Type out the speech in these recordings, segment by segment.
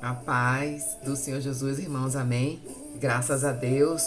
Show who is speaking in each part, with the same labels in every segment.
Speaker 1: A paz do Senhor Jesus, irmãos, amém. Graças a Deus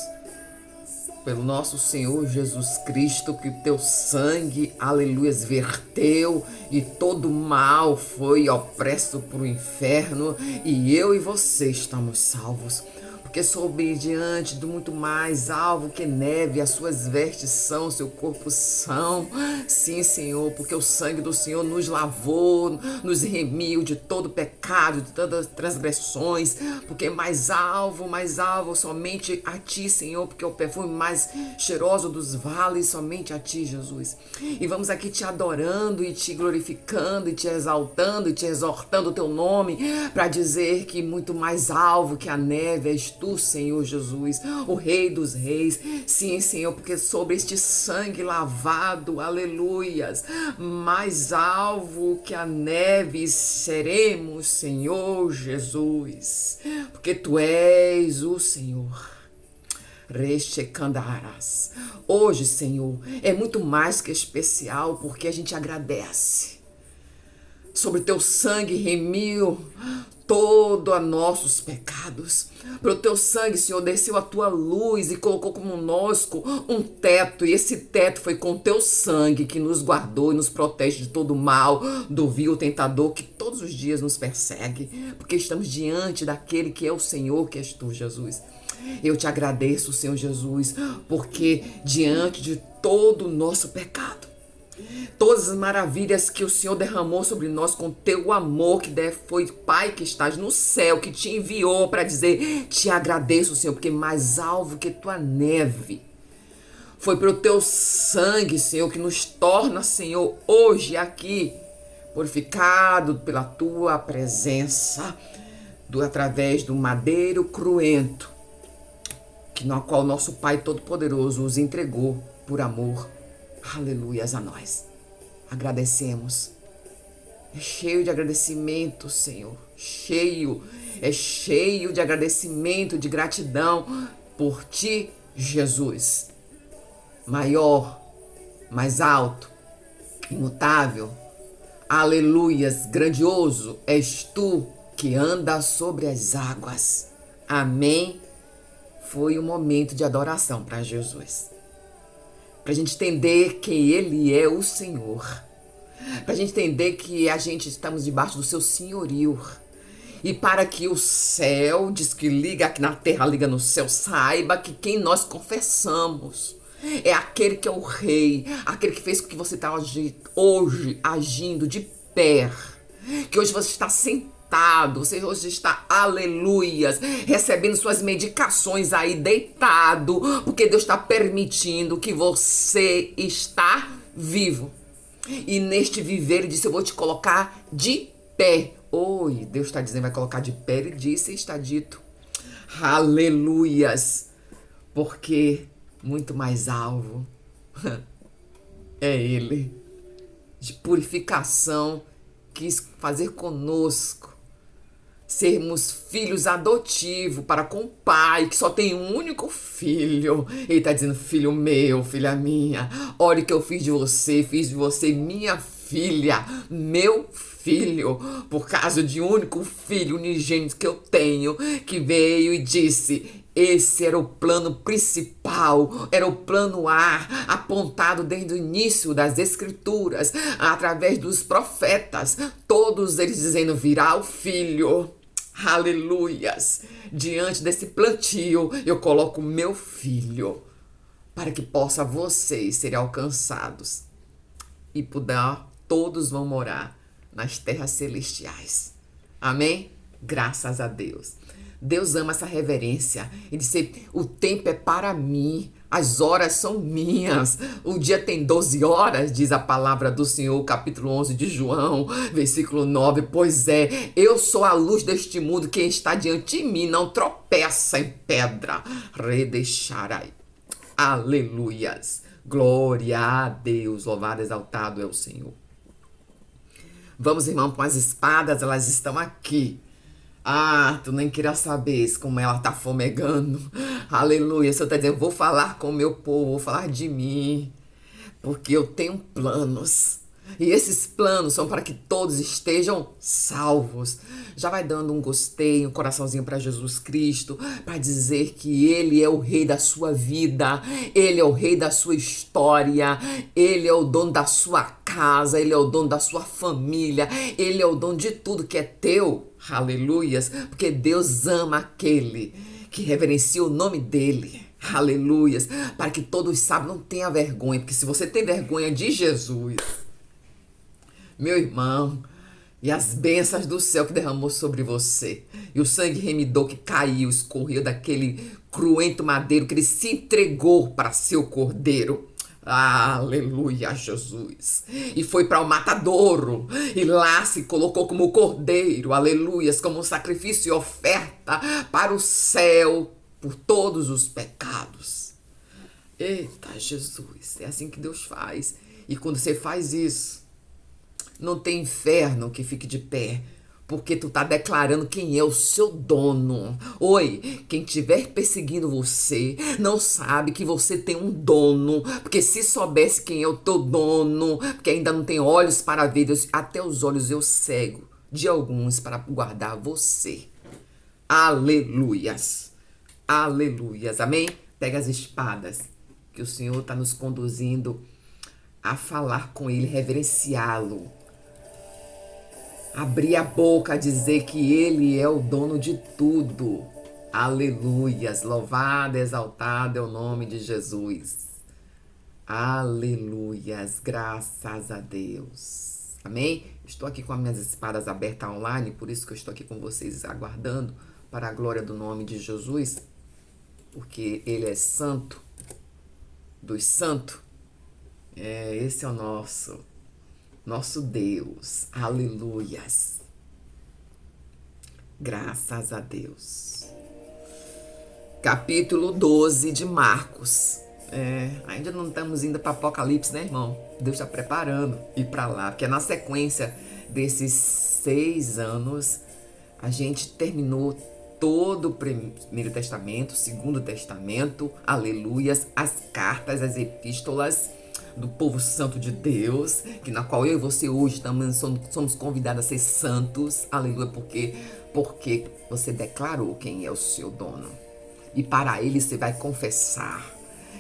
Speaker 1: pelo nosso Senhor Jesus Cristo, que teu sangue, aleluia, verteu e todo mal foi opresso para o inferno e eu e você estamos salvos. Porque soube diante do muito mais alvo que neve, as suas vestes são, seu corpo são. Sim, Senhor, porque o sangue do Senhor nos lavou, nos remiu de todo pecado, de todas as transgressões. Porque mais alvo, somente a Ti, Senhor, porque o perfume mais cheiroso dos vales, somente a Ti, Jesus. E vamos aqui te adorando e te glorificando e te exaltando e te exortando o Teu nome para dizer que muito mais alvo que a neve és Tu, Senhor Jesus, o Rei dos Reis. Sim, Senhor, porque sobre este sangue lavado, aleluias, mais alvo que a neve seremos, Senhor Jesus, porque Tu és o Senhor. Rechecandarás. Hoje, Senhor, é muito mais que especial, porque a gente agradece. Sobre Teu sangue remiu todos os nossos pecados. Pelo Teu sangue, Senhor, desceu a Tua luz e colocou conosco um teto. E esse teto foi com Teu sangue que nos guardou e nos protege de todo mal, do vil tentador que todos os dias nos persegue. Porque estamos diante daquele que é o Senhor, que és Tu, Jesus. Eu te agradeço, Senhor Jesus, porque diante de todo o nosso pecado, todas as maravilhas que o Senhor derramou sobre nós com Teu amor, que foi Pai que estás no céu, que te enviou para dizer, te agradeço, Senhor, porque mais alvo que Tua neve foi pelo Teu sangue, Senhor, que nos torna, Senhor, hoje aqui, purificado pela Tua presença, através do madeiro cruento, na qual nosso Pai Todo-Poderoso os entregou por amor, aleluias, a nós. Agradecemos. É cheio de agradecimento, Senhor. É cheio de agradecimento, de gratidão por Ti, Jesus. Maior, mais alto, imutável, aleluias, grandioso, és Tu que anda sobre as águas. Amém. Foi um momento de adoração para Jesus. Para a gente entender que Ele é o Senhor. Para a gente entender que a gente estamos debaixo do seu senhorio. E para que o céu, diz que liga aqui na terra, liga no céu, saiba que quem nós confessamos é aquele que é o Rei, aquele que fez com que você está hoje agindo de pé. Que hoje você está sentado. Você hoje está, aleluias, recebendo suas medicações aí deitado, porque Deus está permitindo que você está vivo. E neste viver, Ele disse, eu vou te colocar de pé. Oi, Deus está dizendo, vai colocar de pé, Ele disse, está dito. Aleluias, porque muito mais alvo é Ele, de purificação, quis fazer conosco, sermos filhos adotivos para com o Pai, que só tem um único filho. Ele está dizendo, filho meu, filha minha, olha o que eu fiz de você minha filha, meu filho, por causa de um único filho unigênito que eu tenho, que veio e disse, esse era o plano principal, era o plano A, apontado desde o início das Escrituras, através dos profetas, todos eles dizendo, virá o filho. Aleluias! Diante desse plantio, eu coloco meu filho, para que possa vocês serem alcançados e todos vão morar nas terras celestiais. Amém? Graças a Deus. Deus ama essa reverência. Ele disse, o tempo é para mim, as horas são minhas. O dia tem 12 horas, diz a palavra do Senhor, capítulo 11 de João, versículo 9. Pois é, eu sou a luz deste mundo, quem está diante de mim não tropeça em pedra. Redeixarai. Aleluias. Glória a Deus, louvado, exaltado é o Senhor. Vamos, irmão, com as espadas, elas estão aqui. Ah, tu nem queria saber como ela tá fomegando. Aleluia. O Senhor tá dizendo, vou falar com o meu povo, vou falar de mim. Porque eu tenho planos. E esses planos são para que todos estejam salvos. Já vai dando um gostei, um coraçãozinho para Jesus Cristo, para dizer que Ele é o rei da sua vida, Ele é o rei da sua história, Ele é o dono da sua casa, Ele é o dono da sua família, Ele é o dono de tudo que é teu. Aleluias, porque Deus ama aquele que reverencia o nome dEle. Aleluias, para que todos saibam, não tenha vergonha, porque se você tem vergonha de Jesus, meu irmão, e as bênçãos do céu que derramou sobre você, e o sangue remidor que caiu, escorreu daquele cruento madeiro que ele se entregou para seu cordeiro. Aleluia, Jesus. E foi para o matadouro, e lá se colocou como cordeiro, aleluias, como um sacrifício e oferta para o céu por todos os pecados. Eita, Jesus, é assim que Deus faz. E quando você faz isso, não tem inferno que fique de pé, porque tu tá declarando quem é o seu dono. Oi, quem estiver perseguindo você não sabe que você tem um dono, porque se soubesse quem é o teu dono, porque ainda não tem olhos para ver, Deus, até os olhos eu cego de alguns para guardar você. Aleluias, aleluias, amém? Pega as espadas, que o Senhor está nos conduzindo a falar com Ele, reverenciá-lo. Abrir a boca a dizer que Ele é o dono de tudo. Aleluias, louvado, exaltado é o nome de Jesus. Aleluias, graças a Deus. Amém? Estou aqui com as minhas espadas abertas online, por isso que eu estou aqui com vocês aguardando para a glória do nome de Jesus, porque Ele é santo dos santos. Esse é o nosso Deus. Aleluias. Graças a Deus. Capítulo 12 de Marcos. Ainda não estamos indo para Apocalipse, né, irmão? Deus está preparando ir para lá, porque na sequência desses 6 anos, a gente terminou todo o Primeiro Testamento, Segundo Testamento, aleluias, as cartas, as epístolas do povo santo de Deus, que na qual eu e você hoje também somos convidados a ser santos, aleluia, porque você declarou quem é o seu dono. E para ele você vai confessar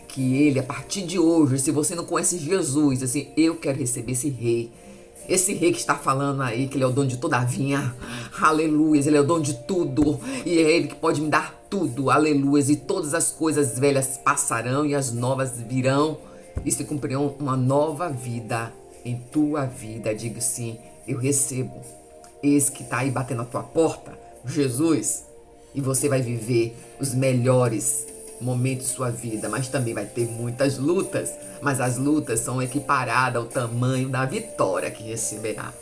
Speaker 1: que ele, a partir de hoje, se você não conhece Jesus, assim, eu quero receber esse rei que está falando aí, que ele é o dono de toda a vinha, aleluia, ele é o dono de tudo, e é ele que pode me dar tudo, aleluia, e todas as coisas velhas passarão e as novas virão, e se cumprirão uma nova vida em tua vida. Diga sim, eu recebo. Esse que está aí batendo a tua porta, Jesus, e você vai viver os melhores momentos de sua vida, mas também vai ter muitas lutas, mas as lutas são equiparadas ao tamanho da vitória que receberá.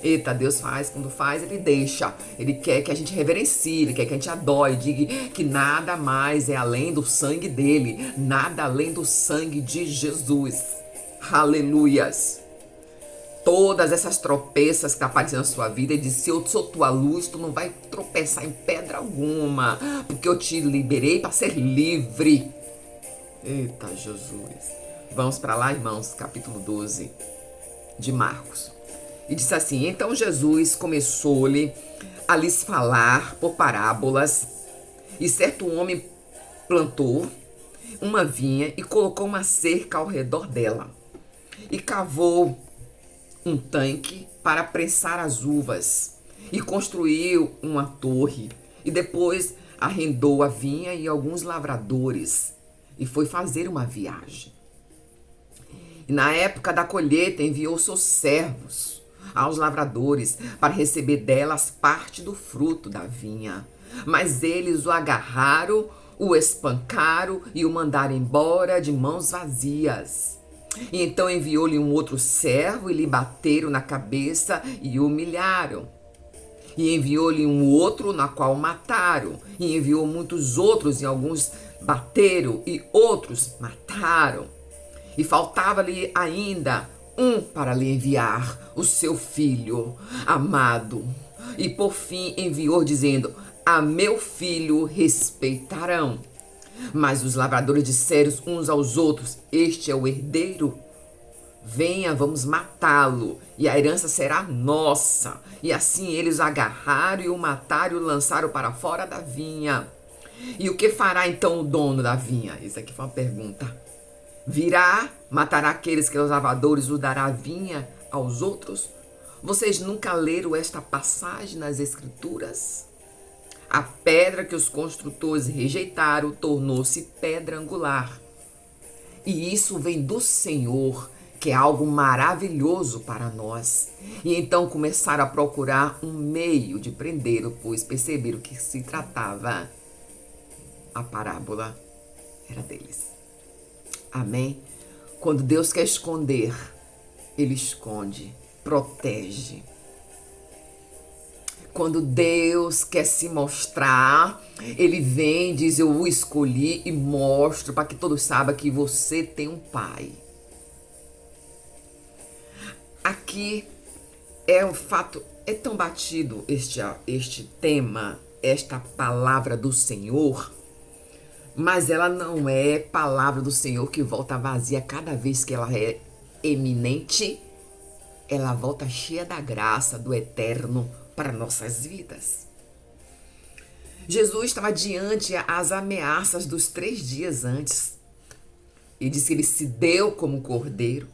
Speaker 1: Eita, Deus faz, quando faz, Ele deixa. Ele quer que a gente reverencie, Ele quer que a gente adore, diga que nada mais é além do sangue dEle, nada além do sangue de Jesus. Aleluias. Todas essas tropeças que aparecem na sua vida, Ele diz, se eu sou tua luz, tu não vai tropeçar em pedra alguma, porque eu te liberei para ser livre. Eita, Jesus. Vamos para lá, irmãos, capítulo 12 de Marcos. E disse assim, então Jesus começou-lhe a lhes falar por parábolas, e certo homem plantou uma vinha e colocou uma cerca ao redor dela, e cavou um tanque para prensar as uvas, e construiu uma torre, e depois arrendou a vinha e alguns lavradores, e foi fazer uma viagem. E na época da colheita enviou seus servos aos lavradores para receber delas parte do fruto da vinha. Mas eles o agarraram, o espancaram e o mandaram embora de mãos vazias. E então enviou-lhe um outro servo e lhe bateram na cabeça e o humilharam. E enviou-lhe um outro, na qual o mataram. E enviou muitos outros, e alguns bateram e outros mataram. E faltava-lhe ainda um para lhe enviar, o seu filho amado. E por fim enviou, dizendo, a meu filho respeitarão. Mas os lavradores disseram uns aos outros, este é o herdeiro, venha, vamos matá-lo, e a herança será nossa. E assim eles o agarraram e o mataram e o lançaram para fora da vinha. E o que fará então o dono da vinha? Isso aqui foi uma pergunta. Virá, matará aqueles que os lavradores o dará a vinha aos outros? Vocês nunca leram esta passagem nas Escrituras? A pedra que os construtores rejeitaram tornou-se pedra angular. E isso vem do Senhor, que é algo maravilhoso para nós. E então começaram a procurar um meio de prendê-lo, pois perceberam que se tratava, a parábola era deles. Amém? Quando Deus quer esconder, Ele esconde, protege. Quando Deus quer se mostrar, Ele vem, diz, eu o escolhi e mostro para que todos saibam que você tem um pai. Aqui é um fato, é tão batido este tema, esta palavra do Senhor, mas ela não é palavra do Senhor que volta vazia cada vez que ela é eminente, ela volta cheia da graça do eterno para nossas vidas. Jesus estava diante as ameaças dos 3 dias antes e disse que ele se deu como cordeiro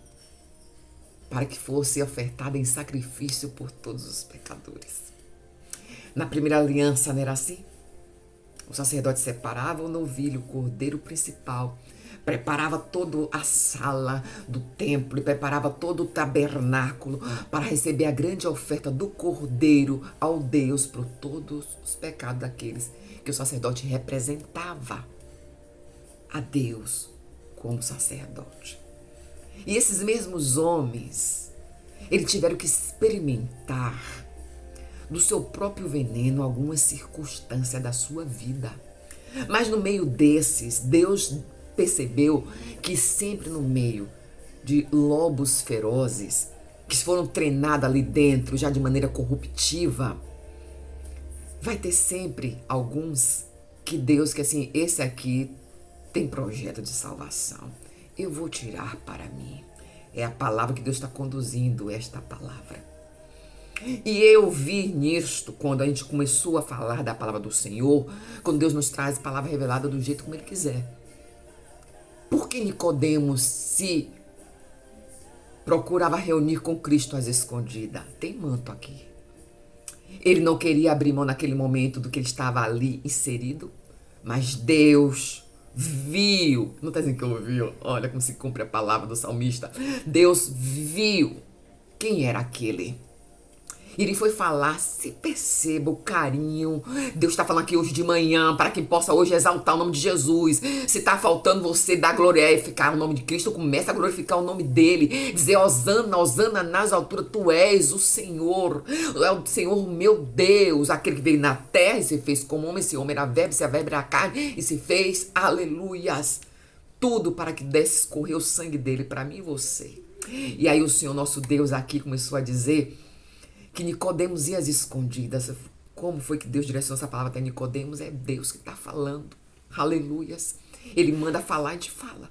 Speaker 1: para que fosse ofertado em sacrifício por todos os pecadores. Na primeira aliança não era assim? O sacerdote separava o novilho, o cordeiro principal, preparava toda a sala do templo e preparava todo o tabernáculo para receber a grande oferta do cordeiro ao Deus por todos os pecados daqueles que o sacerdote representava a Deus como sacerdote. E esses mesmos homens, eles tiveram que experimentar do seu próprio veneno algumas circunstâncias da sua vida. Mas no meio desses, Deus percebeu que sempre no meio de lobos ferozes, que foram treinados ali dentro já de maneira corruptiva, vai ter sempre alguns que Deus, que assim, esse aqui tem projeto de salvação. Eu vou tirar para mim. É a palavra que Deus está conduzindo, esta palavra. E eu vi nisto, quando a gente começou a falar da palavra do Senhor, quando Deus nos traz a palavra revelada do jeito como Ele quiser. Por que Nicodemos se procurava reunir com Cristo às escondidas? Tem manto aqui. Ele não queria abrir mão naquele momento do que ele estava ali inserido, mas Deus viu. Não está dizendo que ouviu? Olha como se cumpre a palavra do salmista. Deus viu quem era aquele. Ele foi falar, se perceba o carinho. Deus está falando aqui hoje de manhã, para quem possa hoje exaltar o nome de Jesus. Se está faltando você dar glorificar o nome de Cristo, comece a glorificar o nome dele. Dizer, Hosana, Hosana nas alturas, tu és o Senhor. É o Senhor meu Deus, aquele que veio na terra e se fez como homem. Esse homem era verbo, esse verbo era carne e se fez, aleluias. Tudo para que desse escorrer o sangue dele para mim e você. E aí o Senhor nosso Deus aqui começou a dizer que Nicodemos ia às escondidas. Como foi que Deus direcionou essa palavra até Nicodemos? É Deus que está falando. Aleluias. Ele manda falar e a gente fala.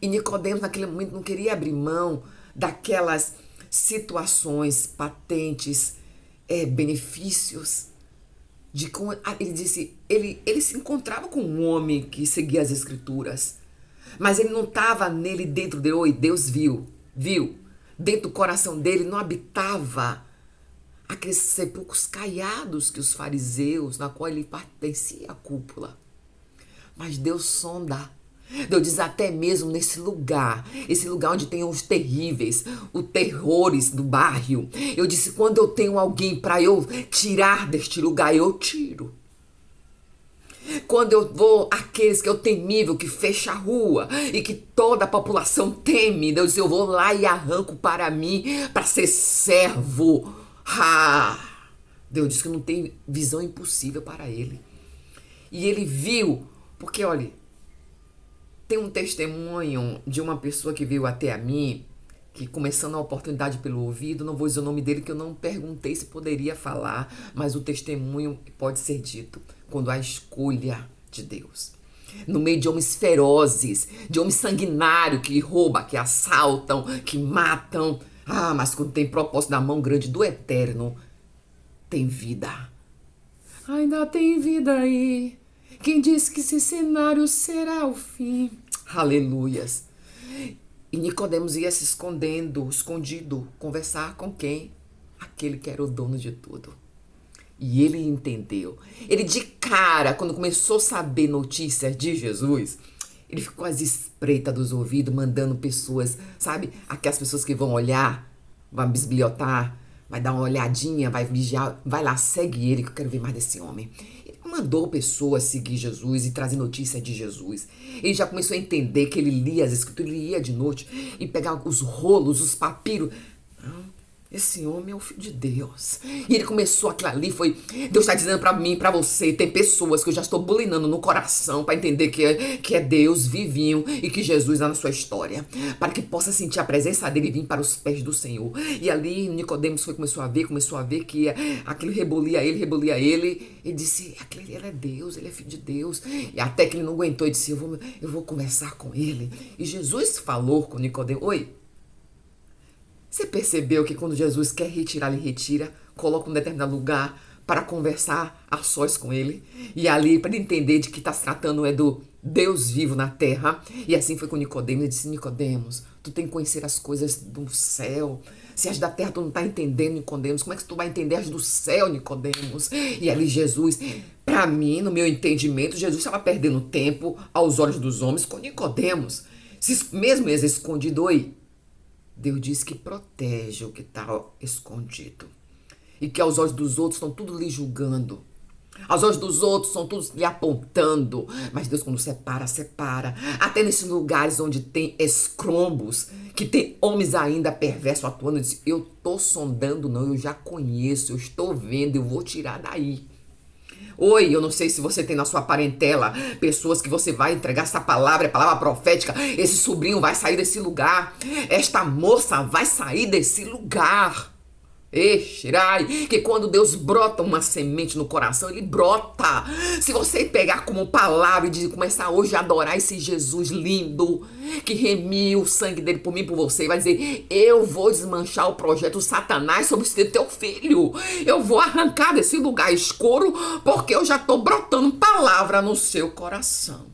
Speaker 1: E Nicodemos naquele momento não queria abrir mão daquelas situações patentes, benefícios. Ele disse, ele se encontrava com um homem que seguia as escrituras. Mas ele não estava nele dentro dele. Oi, Deus viu. Dentro do coração dele não habitava aqueles sepulcros caiados que os fariseus, na qual ele pertencia à cúpula. Mas Deus sonda. Deus diz até mesmo nesse lugar, esse lugar onde tem os terríveis, os terrores do bairro. Eu disse, quando eu tenho alguém para eu tirar deste lugar, eu tiro. Quando eu vou aqueles que eu temível, que fecha a rua e que toda a população teme, Deus diz, eu vou lá e arranco para mim, para ser servo. Deus diz que não tem visão impossível para ele. E ele viu, porque olha, tem um testemunho de uma pessoa que veio até a mim, que começando a oportunidade pelo ouvido, não vou dizer o nome dele, que eu não perguntei se poderia falar, mas o testemunho pode ser dito quando há escolha de Deus. no meio de homens ferozes, de homens sanguinários que roubam, que assaltam, que matam. Ah, mas quando tem propósito na mão grande do Eterno, tem vida. Ainda tem vida aí. Quem diz que esse cenário será o fim? Aleluias. E Nicodemos ia se escondido, conversar com quem? Aquele que era o dono de tudo. E ele entendeu. Ele de cara, quando começou a saber notícias de Jesus, ele ficou às espreita dos ouvidos, mandando pessoas, sabe? Aquelas pessoas que vão olhar, vão bisbilhotar, vai dar uma olhadinha, vai vigiar, vai lá, segue ele que eu quero ver mais desse homem. Ele mandou pessoas seguir Jesus e trazer notícias de Jesus. Ele já começou a entender que ele lia as escrituras, ele ia de noite e pegava os rolos, os papiros. Não. Esse homem é o Filho de Deus. E ele começou aquilo ali, Deus está dizendo para mim, para você, tem pessoas que eu já estou bulinando no coração para entender que é Deus vivinho e que Jesus está na sua história. Para que possa sentir a presença dele e vir para os pés do Senhor. E ali Nicodemos começou a ver que aquilo rebolia ele. Ele disse, ele é Deus, ele é Filho de Deus. E até que ele não aguentou e disse, eu vou conversar com ele. E Jesus falou com Nicodemos, oi, você percebeu que quando Jesus quer retirar, ele retira, coloca um determinado lugar para conversar a sós com ele. E ali, para ele entender de que está se tratando é do Deus vivo na terra. E assim foi com Nicodemos. Ele disse, Nicodemos, tu tem que conhecer as coisas do céu. Se as da terra tu não está entendendo, Nicodemos, como é que tu vai entender as do céu, Nicodemos? E ali Jesus, para mim, no meu entendimento, Jesus estava perdendo tempo aos olhos dos homens com Nicodemos. Mesmo eles escondido, oi, Deus diz que protege o que está escondido. E que aos olhos dos outros estão tudo lhe julgando. Aos olhos dos outros estão todos lhe apontando. Mas Deus quando separa, separa. Até nesses lugares onde tem escrombos, que tem homens ainda perversos atuando. Ele diz, eu estou sondando não, eu já conheço, eu estou vendo, eu vou tirar daí. Oi, eu não sei se você tem na sua parentela pessoas que você vai entregar essa palavra, é palavra profética. Esse sobrinho vai sair desse lugar. Esta moça vai sair desse lugar. Xirai, que quando Deus brota uma semente no coração, ele brota. Se você pegar como palavra e começar hoje a adorar esse Jesus lindo, que remiu o sangue dele por mim e por você, vai dizer, eu vou desmanchar o projeto Satanás sobre esse teu filho. Eu vou arrancar desse lugar escuro, porque eu já estou brotando palavra no seu coração.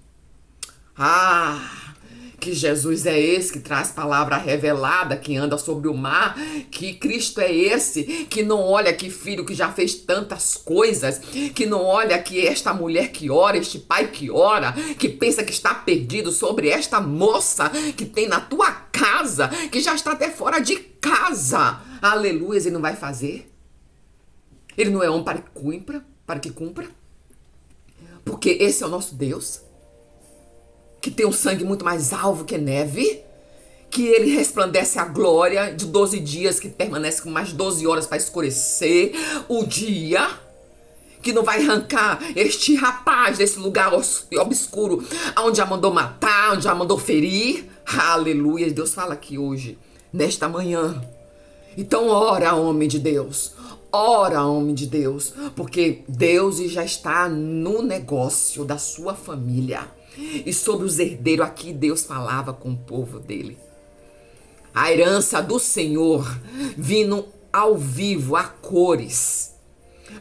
Speaker 1: Que Jesus é esse que traz palavra revelada, que anda sobre o mar, que Cristo é esse, que não olha que filho que já fez tantas coisas, que não olha que esta mulher que ora, este pai que ora, que pensa que está perdido sobre esta moça que tem na tua casa, que já está até fora de casa. Aleluia, ele não vai fazer? Ele não é homem para que cumpra? Porque esse é o nosso Deus. Que tem um sangue muito mais alvo que neve, que ele resplandece a glória de 12 dias, que permanece com mais 12 horas para escurecer o dia, que não vai arrancar este rapaz desse lugar obscuro, onde já mandou matar, onde já mandou ferir. Aleluia, Deus fala aqui hoje, nesta manhã. Então ora, homem de Deus. Ora, homem de Deus, porque Deus já está no negócio da sua família. E sobre os herdeiros, aqui Deus falava com o povo dele. A herança do Senhor vindo ao vivo, a cores,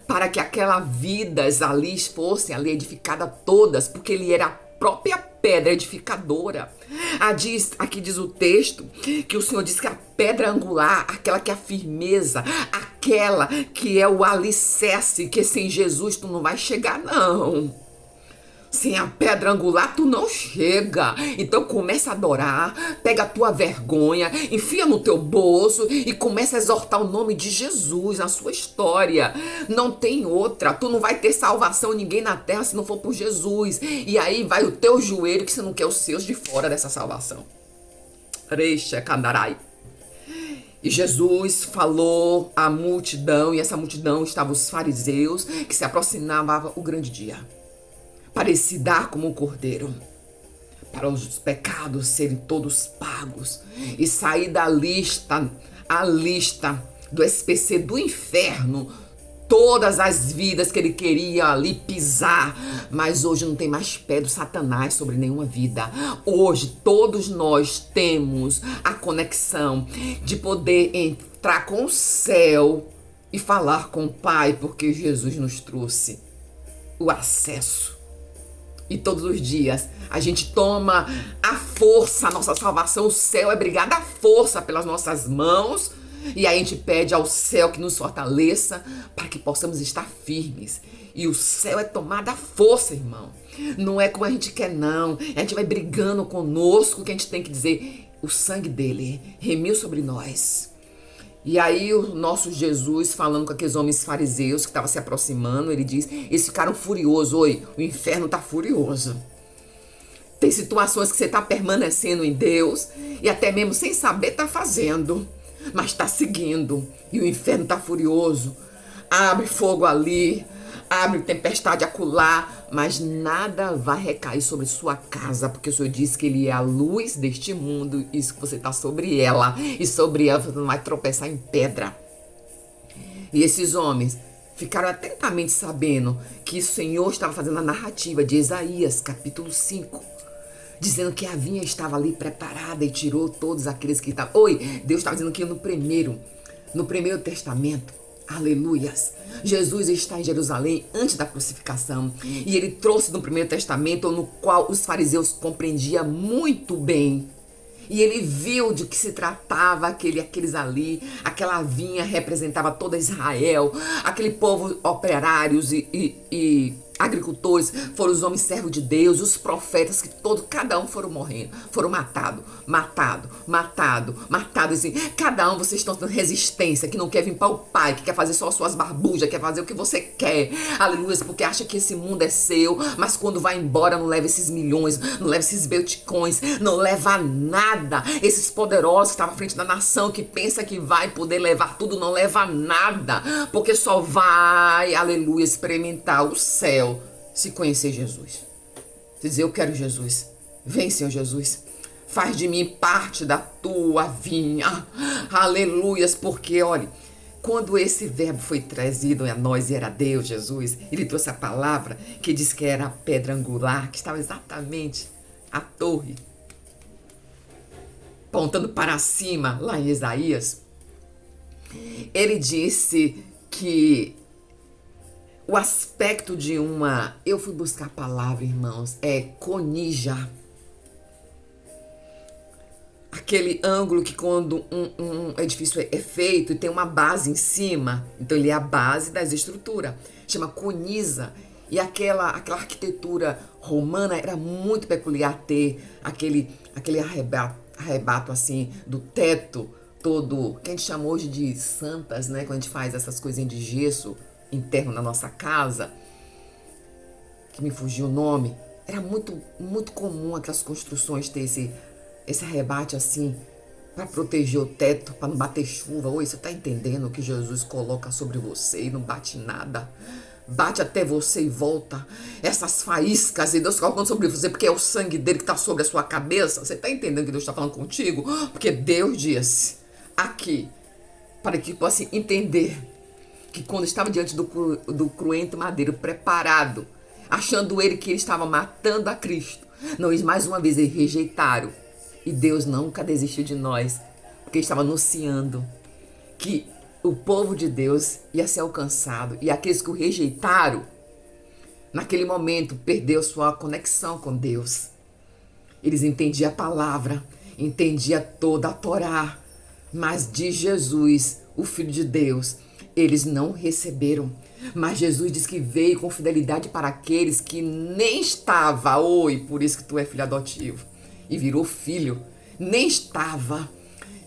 Speaker 1: para que aquelas vidas ali fossem ali edificadas todas, porque ele era a própria pedra edificadora. Aqui diz o texto que o Senhor diz que a pedra angular, aquela que é a firmeza, aquela que é o alicerce, que sem Jesus tu não vai chegar não. Sem a pedra angular, tu não chega. Então começa a adorar, pega a tua vergonha, enfia no teu bolso e começa a exortar o nome de Jesus na sua história. Não tem outra. Tu não vai ter salvação ninguém na terra se não for por Jesus. E aí vai o teu joelho que você não quer os seus de fora dessa salvação. Reixa, candarai. E Jesus falou à multidão, e essa multidão estava os fariseus, que se aproximava o grande dia. Para ele se dar como um cordeiro, para os pecados serem todos pagos e sair da lista, a lista do SPC do inferno, todas as vidas que ele queria ali pisar, mas hoje não tem mais pé do Satanás sobre nenhuma vida. Hoje todos nós temos a conexão de poder entrar com o céu e falar com o Pai, porque Jesus nos trouxe o acesso. E todos os dias a gente toma a força, a nossa salvação, o céu é brigado à força pelas nossas mãos. E aí a gente pede ao céu que nos fortaleça para que possamos estar firmes. E o céu é tomada à força, irmão. Não é como a gente quer, não. A gente vai brigando conosco, que a gente tem que dizer, o sangue dele remiu sobre nós. E aí o nosso Jesus, falando com aqueles homens fariseus que estavam se aproximando, ele diz, eles ficaram furiosos. Oi, o inferno está furioso. Tem situações que você está permanecendo em Deus e até mesmo sem saber está fazendo. Mas está seguindo, e o inferno está furioso, abre fogo ali, abre tempestade acolá, mas nada vai recair sobre sua casa, porque o Senhor disse que Ele é a luz deste mundo, isso que você está sobre ela, e sobre ela você não vai tropeçar em pedra. E esses homens ficaram atentamente sabendo que o Senhor estava fazendo a narrativa de Isaías, capítulo 5, dizendo que a vinha estava ali preparada e tirou todos aqueles que estavam... Oi, Deus estava dizendo que no primeiro testamento, aleluias, Jesus está em Jerusalém antes da crucificação. E ele trouxe no primeiro testamento, no qual os fariseus compreendiam muito bem. E ele viu de que se tratava aqueles ali, aquela vinha representava toda Israel, aquele povo operários e agricultores, foram os homens servos de Deus, os profetas, que cada um foram morrendo, foram matados, assim, cada um, vocês estão tendo resistência, que não quer vir para o Pai, que quer fazer só as suas barbujas, quer fazer o que você quer, aleluia, porque acha que esse mundo é seu, mas quando vai embora não leva esses milhões, não leva esses bitcoins, não leva nada, esses poderosos que estavam à frente da nação, que pensa que vai poder levar tudo, não leva nada, porque só vai, aleluia, experimentar o céu, se conhecer Jesus. Se dizer, eu quero Jesus. Vem, Senhor Jesus. Faz de mim parte da tua vinha. Aleluias, porque, olha, quando esse verbo foi trazido a nós e era Deus, Jesus, ele trouxe a palavra que diz que era a pedra angular, que estava exatamente a torre, apontando para cima, lá em Isaías. Ele disse que o aspecto de uma... Eu fui buscar a palavra, irmãos, é conija. Aquele ângulo que quando um edifício é feito e tem uma base em cima, então ele é a base das estruturas, chama conisa. E aquela arquitetura romana era muito peculiar ter aquele arrebato assim do teto todo, que a gente chama hoje de santas, né? Quando a gente faz essas coisinhas de gesso interno na nossa casa, que me fugiu o nome, era muito, muito comum aquelas construções ter esse arrebate assim, para proteger o teto, para não bater chuva. Oi, você tá entendendo o que Jesus coloca sobre você e não bate nada? Bate até você e volta. Essas faíscas e Deus colocando sobre você, porque é o sangue dele que tá sobre a sua cabeça. Você tá entendendo que Deus está falando contigo? Porque Deus disse aqui, para que possa entender que quando estava diante do cruento madeiro preparado, achando ele que ele estava matando a Cristo, não, eles mais uma vez eles rejeitaram. E Deus nunca desistiu de nós, porque ele estava anunciando que o povo de Deus ia ser alcançado. E aqueles que o rejeitaram, naquele momento, perdeu sua conexão com Deus. Eles entendiam a palavra, entendiam toda a Torá, mas de Jesus, o Filho de Deus, eles não receberam. Mas Jesus diz que veio com fidelidade para aqueles que nem estava. Oi, por isso que tu é filho adotivo. E virou filho. Nem estava,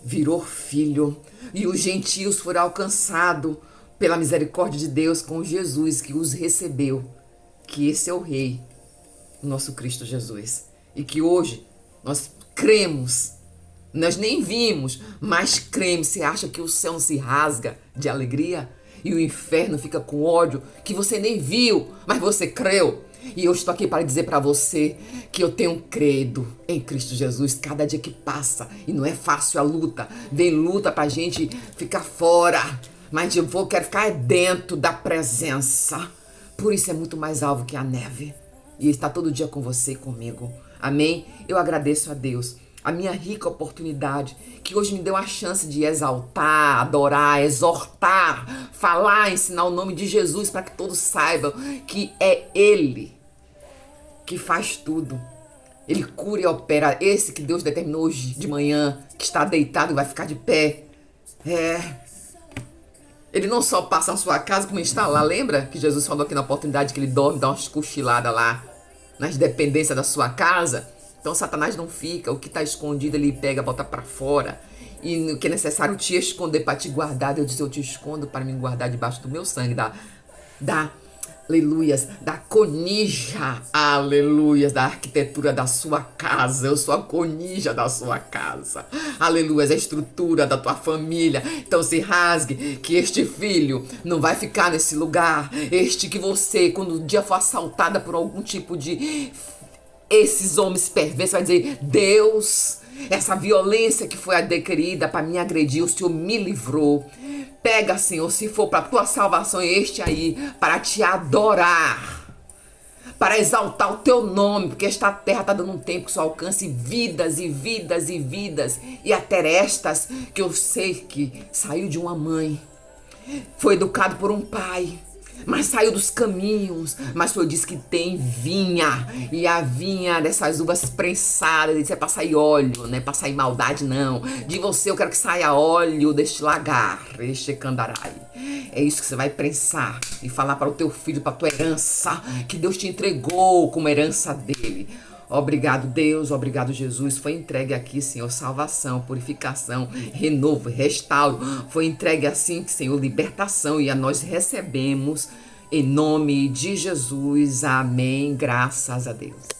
Speaker 1: virou filho. E os gentios foram alcançados pela misericórdia de Deus com Jesus, que os recebeu. Que esse é o Rei, o nosso Cristo Jesus. E que hoje nós cremos. Nós nem vimos, mas cremos. Você acha que o céu não se rasga de alegria? E o inferno fica com ódio que você nem viu, mas você creu. E eu estou aqui para dizer para você que eu tenho credo em Cristo Jesus cada dia que passa. E não é fácil a luta. Vem luta pra gente ficar fora. mas quero ficar dentro da presença. Por isso é muito mais alvo que a neve. E Ele está todo dia com você e comigo. Amém? Eu agradeço a Deus a minha rica oportunidade, que hoje me deu a chance de exaltar, adorar, exortar, falar, ensinar o nome de Jesus para que todos saibam que é Ele que faz tudo. Ele cura e opera. Esse que Deus determinou hoje de manhã, que está deitado e vai ficar de pé. Ele não só passa na sua casa, como está lá. Lembra que Jesus falou aqui na oportunidade que ele dorme, dá umas cochiladas lá, nas dependências da sua casa? Então Satanás não fica. O que está escondido ele pega, bota para fora. E o que é necessário te esconder para te guardar. Deus diz, eu te escondo para me guardar debaixo do meu sangue. Aleluias, da conija, aleluias, da arquitetura da sua casa. Eu sou a conija da sua casa, aleluias, a estrutura da tua família. Então se rasgue, que este filho não vai ficar nesse lugar. Este que você, quando o dia for assaltada por algum tipo de esses homens perversos, vai dizer, Deus, essa violência que foi adquirida para me agredir, o Senhor me livrou. Pega, Senhor, se for para a tua salvação, este aí, para te adorar, para exaltar o teu nome, porque esta terra está dando um tempo que só alcance vidas e vidas e vidas, e até estas que eu sei que saiu de uma mãe, foi educado por um pai, mas saiu dos caminhos, mas o Senhor diz que tem vinha, e a vinha dessas uvas prensadas, isso é para sair óleo, não é para sair maldade não. De você eu quero que saia óleo deste lagar, este candarai. É isso que você vai prensar e falar para o teu filho, para a tua herança, que Deus te entregou como herança dele. Obrigado, Deus, obrigado, Jesus. Foi entregue aqui, Senhor, salvação, purificação, renovo, restauro. Foi entregue assim, Senhor, libertação. E a nós recebemos em nome de Jesus. Amém. Graças a Deus.